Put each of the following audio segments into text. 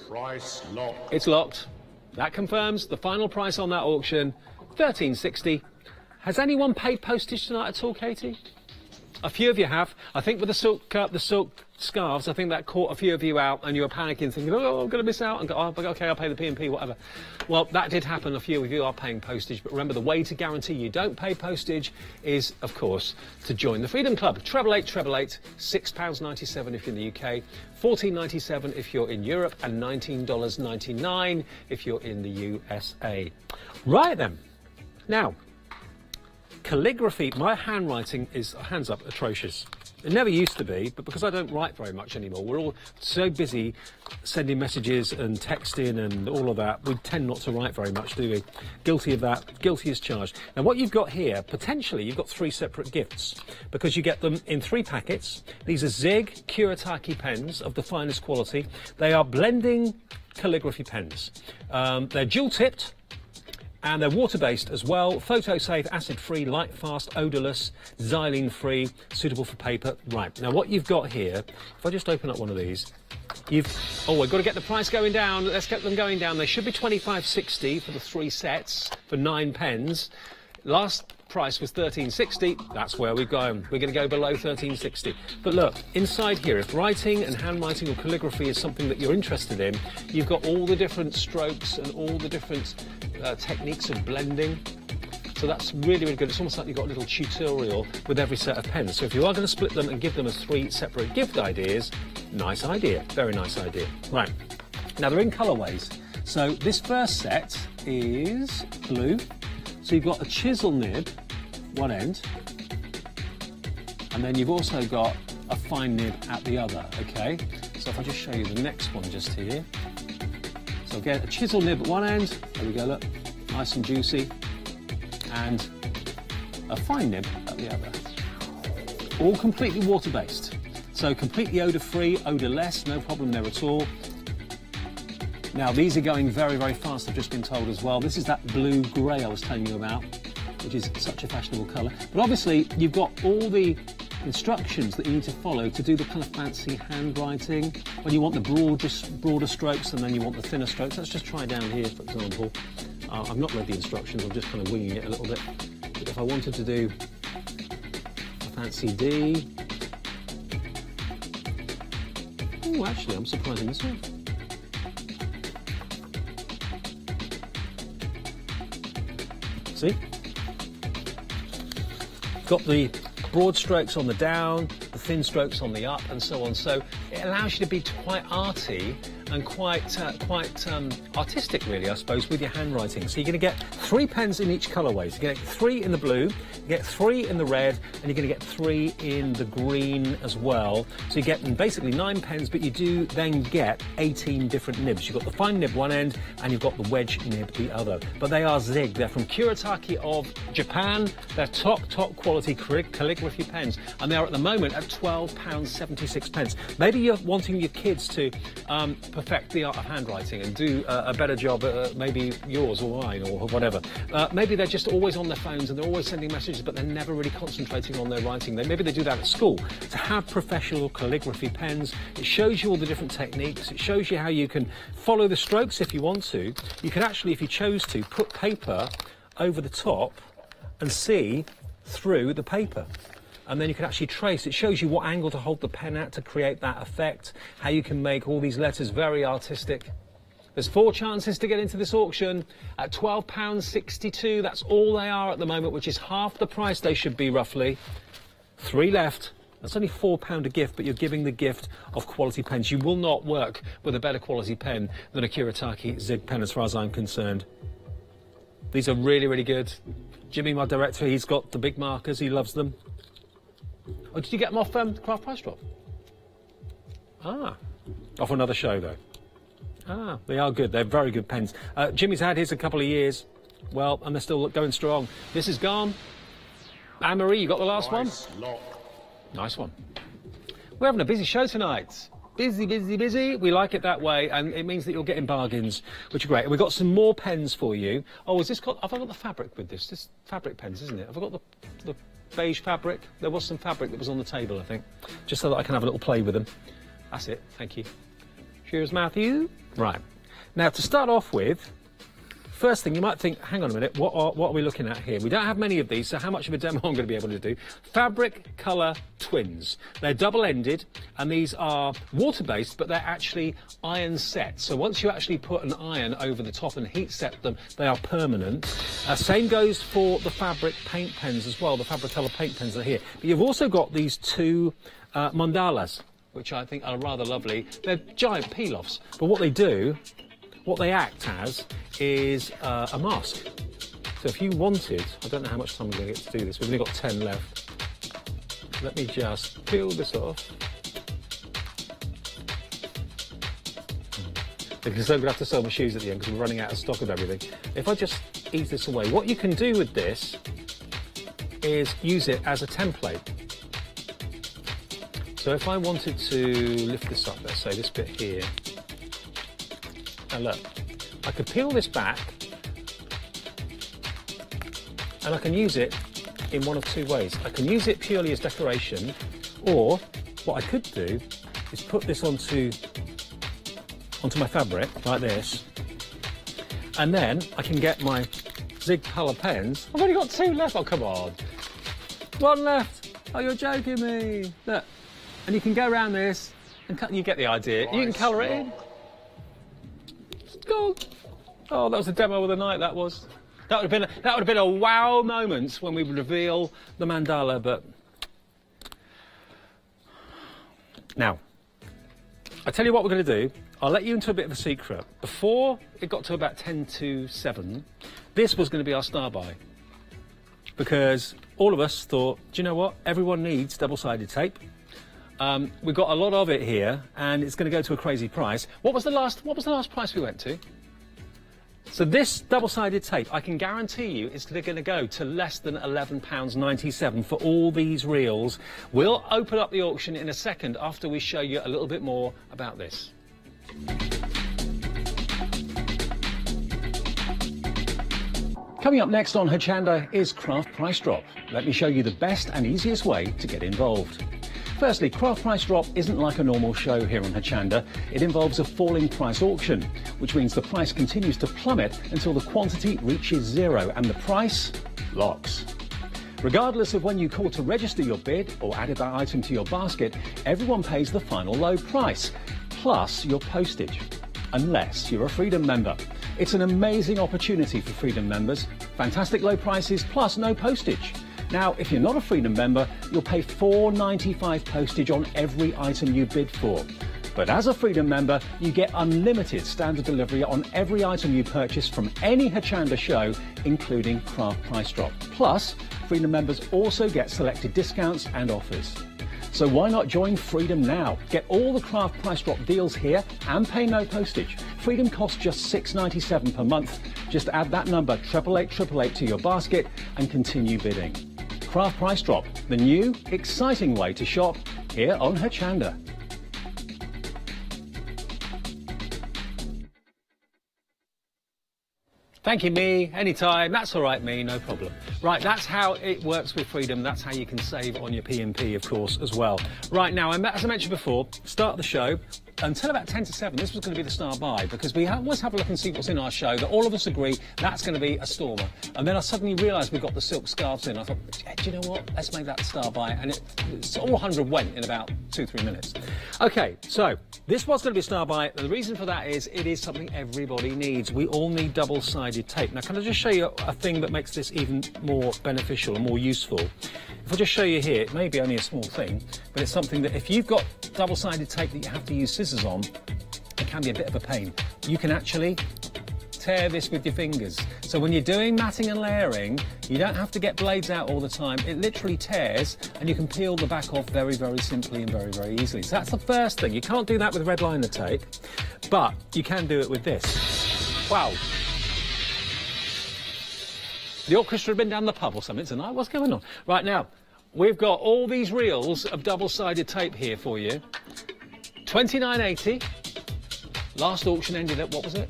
Price locked. It's locked. That confirms the final price on that auction, $13.60. Has anyone paid postage tonight at all, Katie? A few of you have. I think with the silk scarves, I think that caught a few of you out, and you were panicking, thinking, "Oh, I'm going to miss out." And go, "Oh, okay, I'll pay the P&P, whatever." Well, that did happen. A few of you are paying postage, but remember, the way to guarantee you don't pay postage is, of course, to join the Freedom Club. 888 £6.97 if you're in the UK, $14.97 if you're in Europe, and $19.99 if you're in the USA. Right then. Now, calligraphy, my handwriting is, hands up, atrocious. It never used to be, but because I don't write very much anymore, we're all so busy sending messages and texting and all of that, we tend not to write very much, do we? Guilty of that, guilty as charged. Now what you've got here, potentially you've got 3 separate gifts, because you get them in 3 packets. These are Zig Kuretake pens of the finest quality. They are blending calligraphy pens. They're dual-tipped, and they're water-based as well, photo-safe, acid-free, light-fast, odourless, xylene-free, suitable for paper. Right, now what you've got here, if I just open up one of these, oh, we've got to get the price going down. Let's get them going down. They should be $25.60 for the 3 sets, for 9 pens. Last price was $13.60. That's where we're going. We're going to go below $13.60. But look, inside here, if writing and handwriting or calligraphy is something that you're interested in, you've got all the different strokes and all the different techniques of blending. So that's really, really good. It's almost like you've got a little tutorial with every set of pens. So if you are going to split them and give them as 3 separate gift ideas, nice idea. Very nice idea. Right. Now, they're in colourways. So this first set is blue. So you've got a chisel nib, one end, and then you've also got a fine nib at the other, okay? So if I just show you the next one just here. So again, a chisel nib at one end, there we go, look, nice and juicy, and a fine nib at the other. All completely water-based. So completely odour-free, odourless, no problem there at all. Now, these are going very, very fast, I've just been told as well. This is that blue-grey I was telling you about, which is such a fashionable colour. But obviously, you've got all the instructions that you need to follow to do the kind of fancy handwriting. When you want the broader strokes and then you want the thinner strokes. Let's just try down here, for example. I've not read the instructions, I'm just kind of winging it a little bit. But if I wanted to do a fancy D... Oh, actually, I'm surprised in this one. See? Got the broad strokes on the down, the thin strokes on the up, and so on. So it allows you to be quite arty and quite artistic, really, I suppose, with your handwriting. So you're going to get 3 pens in each colourway. So you're going to get 3 in the blue, you get 3 in the red, and you're going to get 3 in the green as well. So you get basically 9 pens, but you do then get 18 different nibs. You've got the fine nib one end, and you've got the wedge nib the other. But they are Zig. They're from Kuretake of Japan. They're top quality calligraphy pens, and they are at the moment at £12.76. Maybe you're wanting your kids to perfect the art of handwriting and do a better job at maybe yours or mine or whatever. Maybe they're just always on their phones and they're always sending messages, but they're never really concentrating on their writing. Maybe they do that at school. To have professional calligraphy pens, it shows you all the different techniques. It shows you how you can follow the strokes if you want to. You can actually, if you chose to, put paper over the top and see through the paper. And then you can actually trace. It shows you what angle to hold the pen at to create that effect, how you can make all these letters very artistic. There's 4 chances to get into this auction at £12.62. That's all they are at the moment, which is half the price they should be, roughly. 3 left. That's only £4 a gift, but you're giving the gift of quality pens. You will not work with a better quality pen than a Kuretake Zig pen, as far as I'm concerned. These are really, really good. Jimmy, my director, he's got the big markers. He loves them. Oh, did you get them off Craft Price Drop? Ah, off another show though. Ah, they are good. They're very good pens. Jimmy's had his a couple of years. Well, and they're still going strong. This is gone. Anne-Marie, you got the last one? Nice one. We're having a busy show tonight. Busy, busy, busy. We like it that way, and it means that you're getting bargains, which are great. And we've got some more pens for you. Oh, has this got... Have I got the fabric with this? This fabric pens, isn't it? Have I got the beige fabric? There was some fabric that was on the table, I think, just so that I can have a little play with them. That's it. Thank you. Cheers, Matthew. Right. Now, to start off with, first thing you might think, hang on a minute, what are we looking at here? We don't have many of these, so how much of a demo I'm going to be able to do? Fabric Colour Twins. They're double-ended, and these are water-based, but they're actually iron set. So once you actually put an iron over the top and heat set them, they are permanent. Same goes for the fabric paint pens as well. The Fabric Colour paint pens are here. But you've also got these two mandalas, which I think are rather lovely. They're giant peel-offs, but what they do, what they act as, is a mask. So if you wanted, I don't know how much time we're going to get to do this, we've only got 10 left. Let me just peel this off. Because I'm going to have to sell my shoes at the end because we're running out of stock of everything. If I just ease this away, what you can do with this is use it as a template. So if I wanted to lift this up, let's say this bit here, and look, I could peel this back and I can use it in one of two ways. I can use it purely as decoration, or what I could do is put this onto my fabric like this, and then I can get my Zig Colour pens. I've only got 2 left. Oh, come on. 1 left. Oh, you're joking me. Look, and you can go around this and cut. You get the idea. You can colour it in. God. Oh, that was the demo of the night. That was. That would have been a wow moment when we would reveal the mandala. But now, I tell you what we're going to do. I'll let you into a bit of a secret. Before it got to about 10 to 7, this was going to be our star buy, because all of us thought, do you know what? Everyone needs double-sided tape. We've got a lot of it here, and it's going to go to a crazy price. What was the last price we went to? So this double-sided tape, I can guarantee you, it's going to go to less than £11.97 for all these reels. We'll open up the auction in a second after we show you a little bit more about this. Coming up next on Hochanda is Craft Price Drop. Let me show you the best and easiest way to get involved. Firstly, Craft Price Drop isn't like a normal show here on Hochanda. It involves a falling price auction, which means the price continues to plummet until the quantity reaches 0 and the price locks. Regardless of when you call to register your bid or added that item to your basket, everyone pays the final low price, plus your postage, unless you're a Freedom member. It's an amazing opportunity for Freedom members. Fantastic low prices plus no postage. Now, if you're not a Freedom member, you'll pay $4.95 postage on every item you bid for. But as a Freedom member, you get unlimited standard delivery on every item you purchase from any Hochanda show, including Craft Price Drop. Plus, Freedom members also get selected discounts and offers. So why not join Freedom now? Get all the Craft Price Drop deals here and pay no postage. Freedom costs just $6.97 per month. Just add that number 88888 to your basket and continue bidding. Craft Price Drop, the new, exciting way to shop here on Hochanda. Thank you, me. Anytime. That's all right, me. No problem. Right, that's how it works with Freedom. That's how you can save on your P&P, of course, as well. Right, now, as I mentioned before, start of the show. Until about 10 to 7, this was going to be the star buy, because we always have a look and see what's in our show, that all of us agree that's going to be a stormer. And then I suddenly realised we got the silk scarves in. I thought, do you know what? Let's make that star buy. And all 100 went in about 2-3 minutes. OK, so this was going to be a star buy. The reason for that is it is something everybody needs. We all need double-sided tape. Now, can I just show you a thing that makes this even more beneficial and more useful? If I just show you here, it may be only a small thing, but it's something that if you've got double-sided tape that you have to use scissors on, it can be a bit of a pain. You can actually tear this with your fingers. So when you're doing matting and layering, you don't have to get blades out all the time. It literally tears, and you can peel the back off very, very simply and very, very easily. So that's the first thing. You can't do that with red liner tape, but you can do it with this. Wow. The orchestra have been down the pub or something tonight. What's going on? Right, now, we've got all these reels of double-sided tape here for you. $29.80. Last auction ended at, what was it?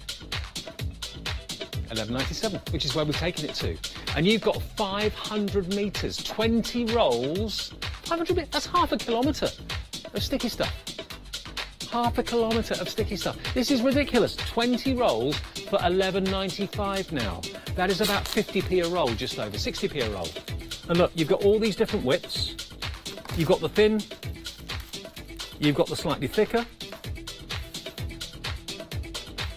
$11.97, which is where we've taken it to. And you've got 500 metres, 20 rolls. 500 metres, that's half a kilometre of sticky stuff. half a kilometre of sticky stuff. This is ridiculous. 20 rolls for £11.95 now. That is about 50p a roll, just over 60p a roll. And look, you've got all these different widths. You've got the thin, you've got the slightly thicker,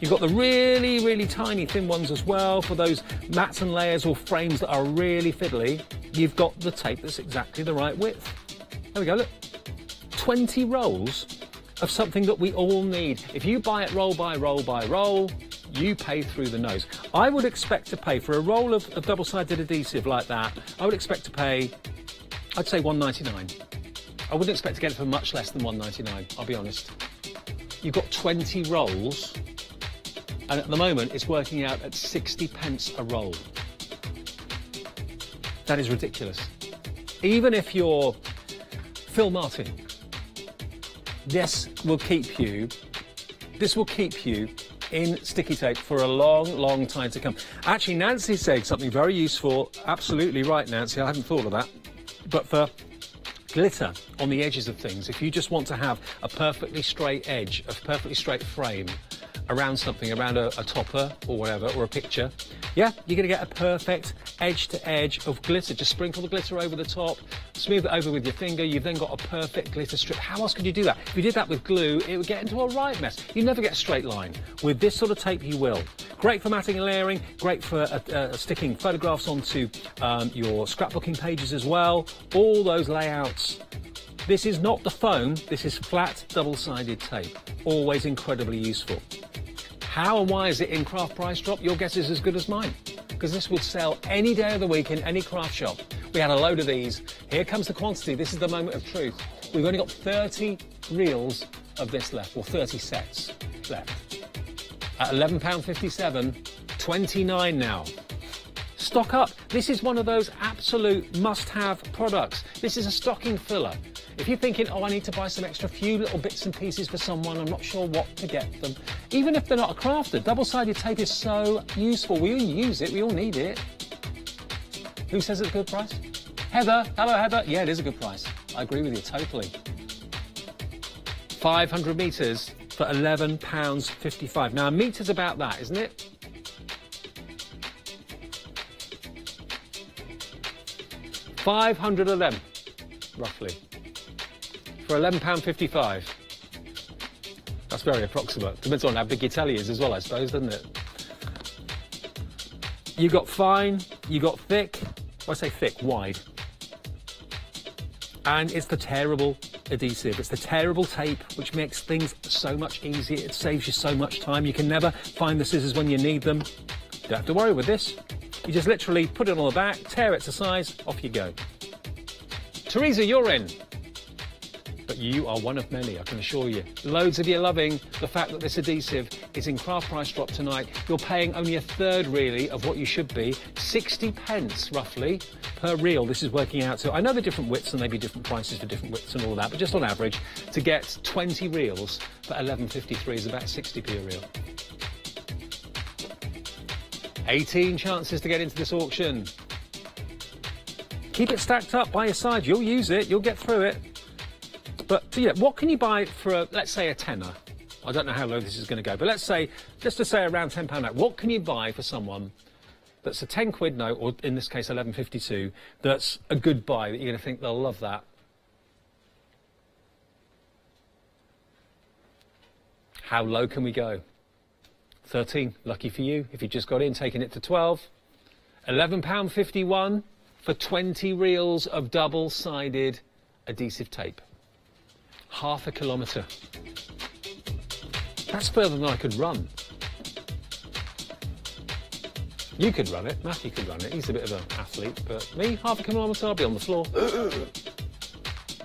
you've got the really, really tiny thin ones as well for those mats and layers or frames that are really fiddly. You've got the tape that's exactly the right width. There we go, look. 20 rolls of something that we all need. If you buy it roll by roll by roll, you pay through the nose. I would expect to pay for a roll of double-sided adhesive like that. I would expect to pay, I'd say £1.99. I wouldn't expect to get it for much less than £1.99, I'll be honest. You've got 20 rolls, and at the moment it's working out at 60p a roll. That is ridiculous. Even if you're Phil Martin, this will keep you in sticky tape for a long, long time to come. Actually, Nancy said something very useful. Absolutely right, Nancy, I hadn't thought of that. But for glitter on the edges of things, if you just want to have a perfectly straight edge, a perfectly straight frame around something, around a topper or whatever, or a picture, yeah, you're going to get a perfect edge to edge of glitter. Just sprinkle the glitter over the top, smooth it over with your finger, you've then got a perfect glitter strip. How else could you do that? If you did that with glue, it would get into a right mess. You never get a straight line. With this sort of tape, you will. Great for matting and layering, great for sticking photographs onto your scrapbooking pages as well. All those layouts. This is not the foam, this is flat double-sided tape. Always incredibly useful. How and why is it in craft price drop? Your guess is as good as mine, because this would sell any day of the week in any craft shop. We had a load of these. Here comes the quantity. This is the moment of truth. We've only got 30 reels of this left, or 30 sets left. At £11.57, 29 now. Stock up. This is one of those absolute must-have products. This is a stocking filler. If you're thinking, oh, I need to buy some extra few little bits and pieces for someone, I'm not sure what to get them. Even if they're not a crafter, double-sided tape is so useful. We all use it, we all need it. Who says it's a good price? Heather, hello Heather. Yeah, it is a good price. I agree with you, totally. 500 metres for £11.55. Now, a metre's about that, isn't it? £500 of them, roughly, for £11.55. That's very approximate. Depends on how big your telly is as well, I suppose, doesn't it? You got fine, you got thick. When I say thick, wide. And it's the tearable adhesive. It's the tearable tape, which makes things so much easier. It saves you so much time. You can never find the scissors when you need them. Don't have to worry with this. You just literally put it on the back, tear it to size, off you go. Teresa, you're in. But you are one of many, I can assure you. Loads of you loving the fact that this adhesive is in craft price drop tonight. You're paying only a third, really, of what you should be. 60p, roughly, per reel. This is working out. So I know the different widths and maybe different prices for different widths and all that, but just on average, to get 20 reels for £11.53 is about 60p a reel. 18 chances to get into this auction. Keep it stacked up by your side. You'll use it. You'll get through it. But yeah, what can you buy for, let's say, a tenner? I don't know how low this is going to go, but let's say, just to say around £10 note, what can you buy for someone that's a 10 quid note, or in this case £11.52, that's a good buy, that you're going to think they'll love that? How low can we go? 13, lucky for you, if you just got in, taking it to 12. £11.51 for 20 reels of double-sided adhesive tape. Half a kilometre. That's further than I could run. You could run it, Matthew could run it, he's a bit of an athlete, but me, half a kilometre, I'll be on the floor.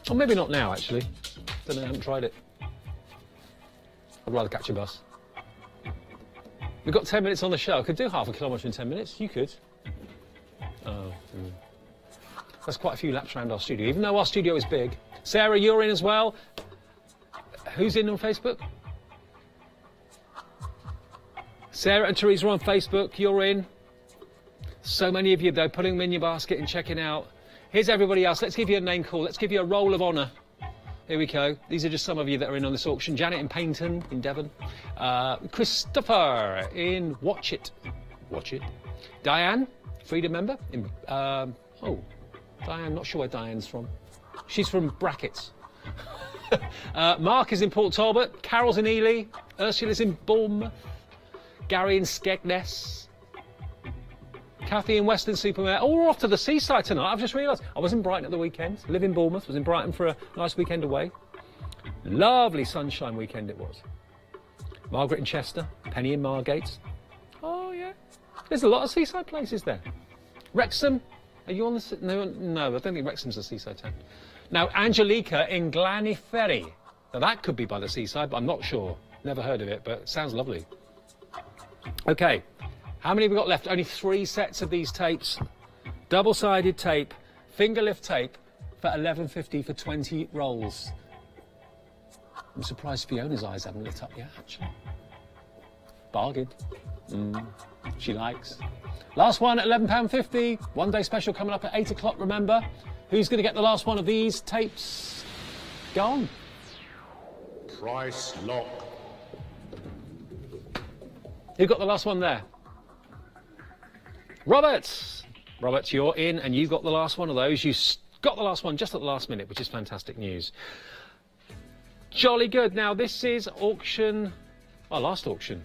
Or maybe not now, actually. Don't know, I haven't tried it. I'd rather catch a bus. We've got 10 minutes on the show. I could do half a kilometre in 10 minutes. You could. Oh. That's quite a few laps around our studio, even though our studio is big. Sarah, you're in as well. Who's in on Facebook? Sarah and Teresa are on Facebook. You're in. So many of you, though, putting them in your basket and checking out. Here's everybody else. Let's give you a name call. Let's give you a roll of honour. here we go. These are just some of you that are in on this auction. Janet in Paynton, in Devon. Christopher in Watch It. Diane, Freedom member. Diane, not sure where Diane's from. She's from Brackets. Mark is in Port Talbot. Carol's in Ely. Ursula's in Bournemouth. Gary in Skegness. Kathy in Weston-super-Mare. Oh, we're off to the seaside tonight. I've just realised. I was in Brighton at the weekend. Live in Bournemouth. Was in Brighton for a nice weekend away. Lovely sunshine weekend it was. Margaret in Chester. Penny in Margate. Oh, yeah. There's a lot of seaside places there. Wrexham. Are you on the... No, I don't think Wrexham's a seaside town. Now, Angelica in Glannyferry. Now, that could be by the seaside, but I'm not sure. Never heard of it, but it sounds lovely. OK. How many have we got left? Only 3 sets of these tapes. Double-sided tape, finger lift tape for $11.50 for 20 rolls. I'm surprised Fiona's eyes haven't lit up yet, actually. Bargain. She likes. Last one at £11.50. One day special coming up at 8 o'clock, remember. Who's going to get the last one of these tapes? Go on. Price lock. Who got the last one there? Robert, you're in and you got the last one of those. You got the last one just at the last minute, which is fantastic news. Jolly good. Now, this is auction, our last auction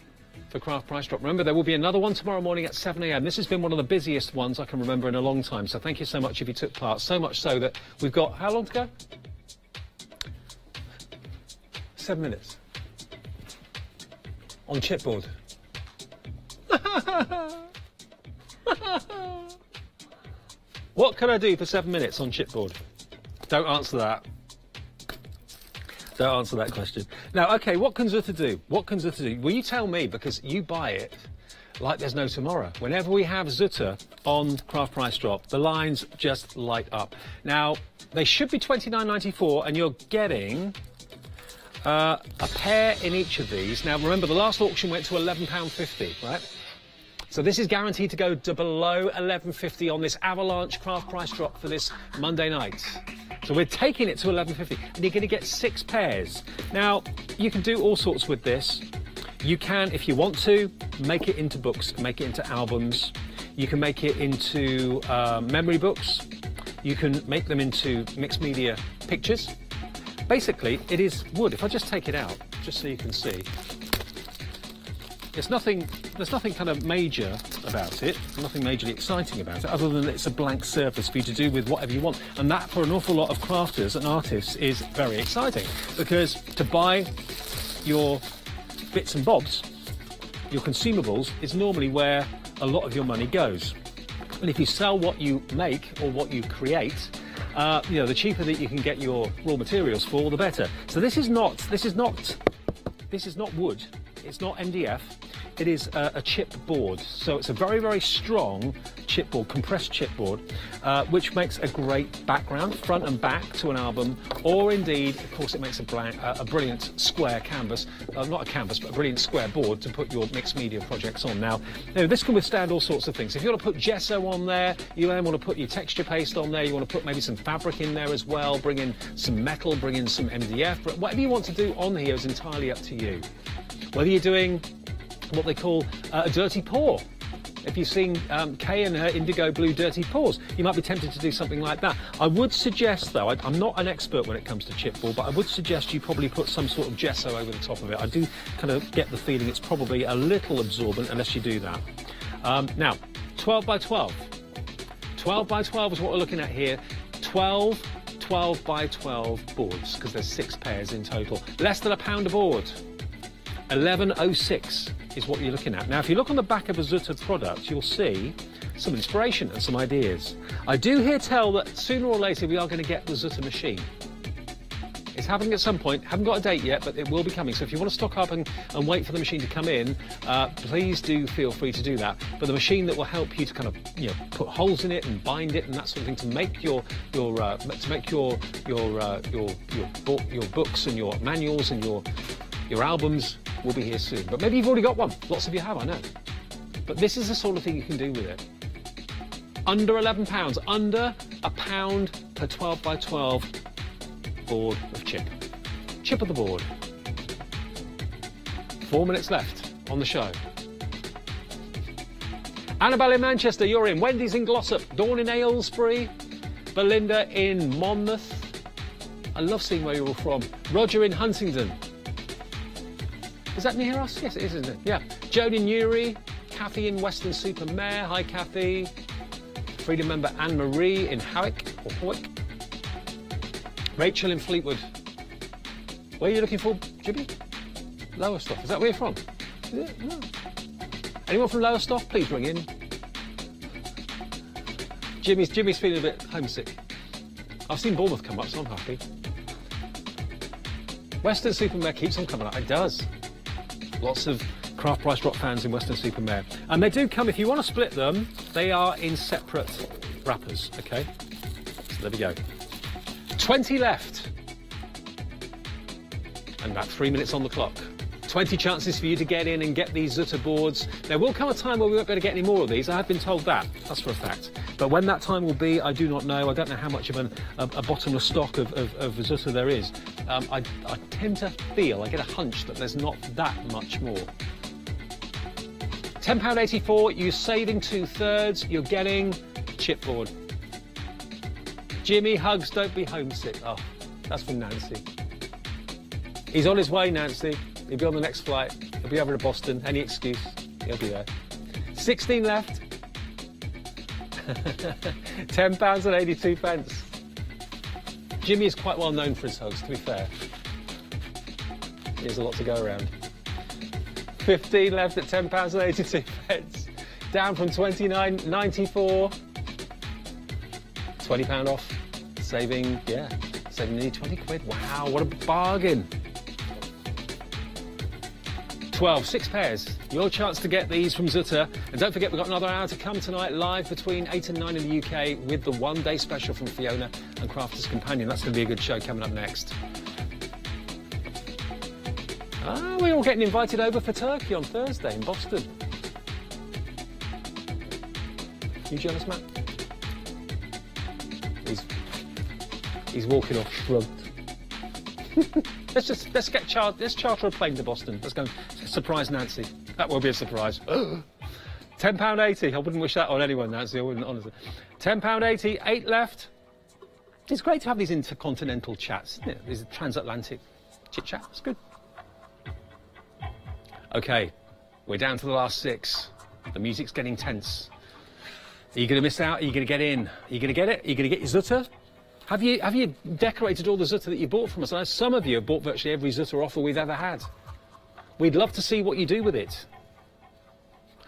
for Craft Price Drop. Remember, there will be another one tomorrow morning at 7 a.m. This has been one of the busiest ones I can remember in a long time. So thank you so much if you took part. So much so that we've got, how long to go? 7 minutes. On chipboard. What can I do for 7 minutes on chipboard? Don't answer that. Don't answer that question. Now, OK, what can Zutta do? What can Zutta do? Well, you tell me, because you buy it like there's no tomorrow. Whenever we have Zutta on Craft Price Drop, the lines just light up. Now, they should be $29.94, and you're getting a pair in each of these. Now, remember, the last auction went to £11.50, right? So this is guaranteed to go to below £11.50 on this avalanche Craft Price Drop for this Monday night. So we're taking it to £11.50, and you're going to get 6 pairs. Now, you can do all sorts with this. You can, if you want to, make it into books, make it into albums. You can make it into memory books. You can make them into mixed media pictures. Basically, it is wood. If I just take it out, just so you can see. There's nothing kind of major about it, nothing majorly exciting about it, other than it's a blank surface for you to do with whatever you want. And that, for an awful lot of crafters and artists, is very exciting, because to buy your bits and bobs, your consumables, is normally where a lot of your money goes. And if you sell what you make or what you create, you know, the cheaper that you can get your raw materials for, the better. So this is not wood. It's not MDF. It is a chipboard, so it's a very, very strong chipboard, compressed chipboard, which makes a great background, front and back, to an album, or indeed, of course, it makes a brilliant square canvas, not a canvas, but a brilliant square board to put your mixed media projects on. Now, you know, this can withstand all sorts of things. If you want to put gesso on there, you then want to put your texture paste on there, you want to put maybe some fabric in there as well, bring in some metal, bring in some MDF, but whatever you want to do on here is entirely up to you. Whether you're doing what they call a dirty pour. If you've seen Kay and her indigo blue dirty pours, you might be tempted to do something like that. I would suggest, though, I'm not an expert when it comes to chipboard, but I would suggest you probably put some sort of gesso over the top of it. I do kind of get the feeling it's probably a little absorbent unless you do that. Now, 12 by 12. 12 by 12 is what we're looking at here. 12 by 12 boards, because there's 6 pairs in total. Less than £1 a board. 11.06 is what you're looking at. Now, if you look on the back of a Zutta product, you'll see some inspiration and some ideas. I do hear tell that sooner or later we are going to get the Zutta machine. It's happening at some point. Haven't got a date yet, but it will be coming. So if you want to stock up and wait for the machine to come in, please do feel free to do that. But the machine that will help you to kind of, you know, put holes in it and bind it and that sort of thing to make your books and your manuals and your albums will be here soon. But maybe you've already got one. Lots of you have, I know. But this is the sort of thing you can do with it. Under £11, under £1 per 12 by 12 board of chip. Chip of the board. 4 minutes left on the show. Annabelle in Manchester, you're in. Wendy's in Glossop. Dawn in Aylesbury. Belinda in Monmouth. I love seeing where you're all from. Roger in Huntingdon. Is that near us? Yes, it is, isn't it? Yeah. Joan in Newry. Kathy in Weston-super-Mare. Hi, Kathy. Freedom member Anne-Marie in Howick. Or Howick. Rachel in Fleetwood. Where are you looking for, Jimmy? Lowestoft. Is that where you're from? Is it? No. Anyone from Lowestoft? Please ring in. Jimmy's feeling a bit homesick. I've seen Bournemouth come up, so I'm happy. Weston-super-Mare keeps on coming up. It does. Lots of Craft Price Drop fans in Weston-super-Mare. And they do come, if you want to split them, they are in separate wrappers, okay? So there we go. 20 left. And about 3 minutes on the clock. 20 chances for you to get in and get these Zutta boards. There will come a time where we won't be able to get any more of these. I have been told that. That's for a fact. But when that time will be, I do not know. I don't know how much of a bottomless stock of Zutta there is. I tend to feel, I get a hunch that there's not that much more. £10.84, you're saving 2/3. You're getting chipboard. Jimmy, hugs, don't be homesick. Oh, that's from Nancy. He's on his way, Nancy. He'll be on the next flight. He'll be over to Boston. Any excuse, he'll be there. 16 left. £10.82. Jimmy is quite well known for his hugs, to be fair. He has a lot to go around. 15 left at £10.82. Down from £29.94. £20 off. Saving nearly 20 quid. Wow, what a bargain. 12, 6 pairs. Your chance to get these from Zutta. And don't forget, we've got another hour to come tonight, live between 8 and 9 in the UK with the one-day special from Fiona and Crafter's Companion. That's going to be a good show coming up next. We're all getting invited over for Turkey on Thursday in Boston. You jealous, Matt? He's walking off shrugged. let's charter a plane to Boston. Let's go and surprise Nancy. That will be a surprise. £10.80. I wouldn't wish that on anyone, Nancy. I wouldn't, honestly. £10.80. 8 left. It's great to have these intercontinental chats, isn't it? These transatlantic chit chat. It's good. Okay, we're down to the last 6. The music's getting tense. Are you going to miss out? Are you going to get in? Are you going to get it? Are you going to get your Zutta? Have you decorated all the Zutta that you bought from us? I know some of you have bought virtually every Zutta offer we've ever had. We'd love to see what you do with it.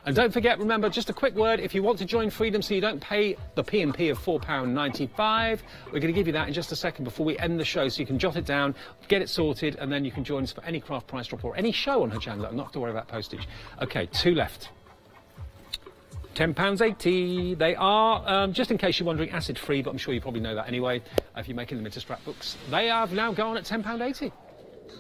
And don't forget, remember, just a quick word, if you want to join Freedom so you don't pay the P&P of £4.95, we're going to give you that in just a second before we end the show, so you can jot it down, get it sorted, and then you can join us for any craft price drop or any show on Hochanda. Not have to worry about postage. OK, 2 left. £10.80. They are, just in case you're wondering, acid-free, but I'm sure you probably know that anyway, if you're making them into scrapbooks. They have now gone at £10.80.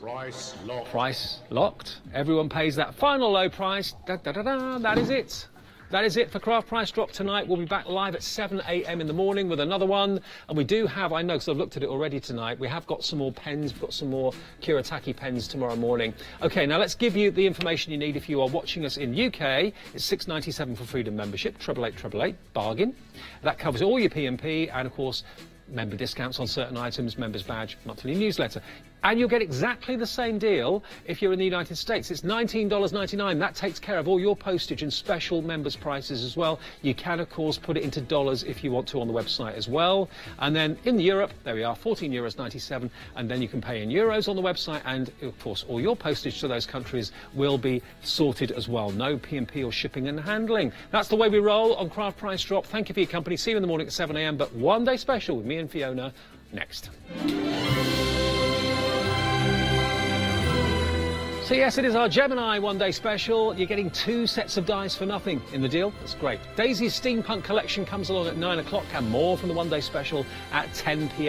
Price locked. Price locked. Everyone pays that final low price. Da, da, da, da. That is it. That is it for Craft Price Drop tonight. We'll be back live at 7 a.m. in the morning with another one. And we do have, I know because I've looked at it already tonight, we have got some more pens. We've got some more Kuretake pens tomorrow morning. OK, now let's give you the information you need if you are watching us in UK. It's £6.97 for Freedom membership, 88888, bargain. That covers all your P&P and, of course, member discounts on certain items, members badge, monthly newsletter. And you'll get exactly the same deal if you're in the United States. It's $19.99. That takes care of all your postage and special members prices as well. You can, of course, put it into dollars if you want to on the website as well. And then in Europe, there we are, €14.97. And then you can pay in euros on the website. And, of course, all your postage to those countries will be sorted as well. No P&P or shipping and handling. That's the way we roll on Craft Price Drop. Thank you for your company. See you in the morning at 7 a.m. But one day special with me and Fiona next. So yes, it is our Gemini one-day special. You're getting 2 sets of dice for nothing in the deal. That's great. Daisy's Steampunk collection comes along at 9 o'clock and more from the one-day special at 10 p.m.